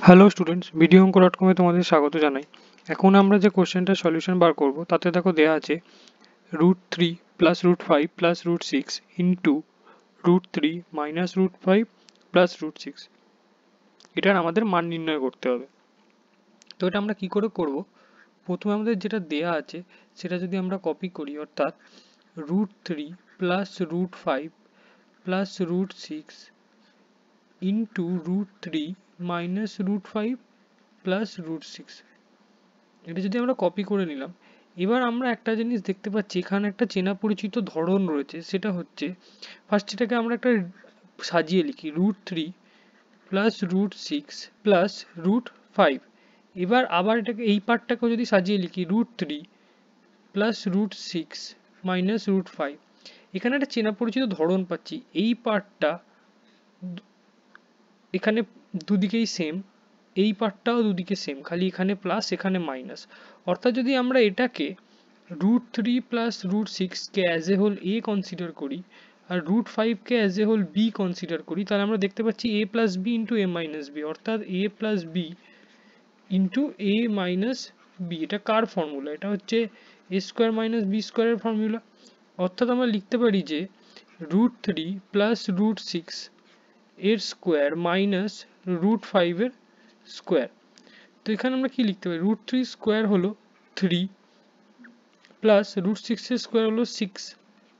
Hello students, video অঙ্ক dot কমে তোমাদের স্বাগত জানাই। এখন আমরা যে কোশ্চেনটা সলিউশন বার করব তাতে দেখো দেয়া আছে √3 plus √5 plus √6 into √3 minus √5 plus √6। এটার আমাদের মান নির্ণয় করতে হবে। তো এটা আমরা কি করে করব? প্রথমে আমাদের যেটা দেয়া আছে সেটা যদি আমরা কপি করি, অর্থাৎ √3 plus √5 plus √6 into √3 minus √5 plus √6, এটা যদি আমরা কপি করে নিলাম। এবার আমরা একটা জিনিস দেখতে পাচ্ছি, এখানে একটা চেনা পরিচিত ধরন রয়েছে, সেটা হচ্ছে ফার্স্ট এটাকে আমরা একটা সাজিয়ে লিখি √3 প্লাস √6 প্লাস √5। এবার আবার এটাকে এই পার্টটাকেও যদি সাজিয়ে লিখি √3 প্লাস √6 মাইনাস √5। এখানে একটা চেনা পরিচিত ধরন পাচ্ছি, এই পার্টটা এখানে দুদিকেই সেম, এই পার্টটাও দুদিকে সেম, খালি এখানে প্লাস এখানে মাইনাস। অর্থাৎ যদি আমরা এটাকে √3 প্লাস √6 কে as a whole A consider করি আর √5 কে as a whole B consider করি, তাহলে আমরা দেখতে পাচ্ছি a plus B into A minus B, অর্থাৎ a plus B into A minus B. এটা কার ফর্মুলা? এটা হচ্ছে এ স্কোয়ার মাইনাস বি স্কোয়ারের ফর্মুলা। অর্থাৎ আমরা লিখতে পারি যে √3 প্লাস √6 এর স্কোয়ার মাইনাস √5 এর স্কোয়ার। তো এখানে আমরা কি লিখতে পারি? √3 স্কোয়ার হলো 3 প্লাস √6 এর স্কোয়ার হলো 6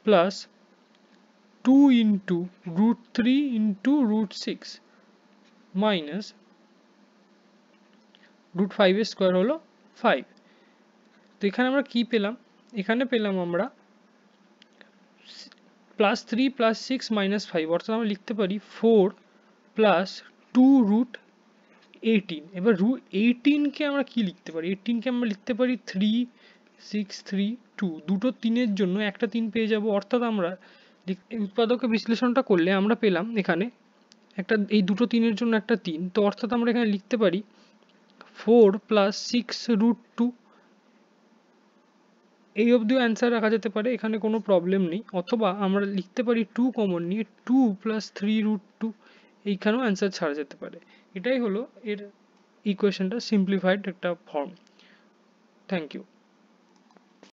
প্লাস 2 ইন্টু √3 ইন্টু √6 মাইনাস √5 এর স্কোয়ার হলো 5। তো এখানে আমরা কি পেলাম? এখানে পেলাম আমরা প্লাস 3 প্লাস 6 মাইনাস 5, অর্থাৎ আমরা লিখতে পারি 4 প্লাস 2√18। এবার √18 কে আমরা কি লিখতে পারি? 18 কে আমরা লিখতে পারি 3 6 3 2, দুটো 3 এর জন্য একটা 3 পেয়ে যাব। অর্থাৎ আমরা উৎপাদকে বিশ্লেষণটা করলে আমরা পেলাম এখানে একটা, এই দুটো 3 এর জন্য একটা 3। তো অর্থাৎ আমরা এখানে লিখতে পারি 4 প্লাস 6√2। এই অবধিও অ্যান্সার রাখা যেতে পারে, এখানে কোনো প্রবলেম নেই। অথবা আমরা লিখতে পারি 2 কমন নিয়ে 2 প্লাস 3√2, এইখানেও অ্যান্সার ছাড়া যেতে পারে। এটাই হলো এর ইকুয়েশনটা সিম্পলিফাইড একটা ফর্ম। Thank you.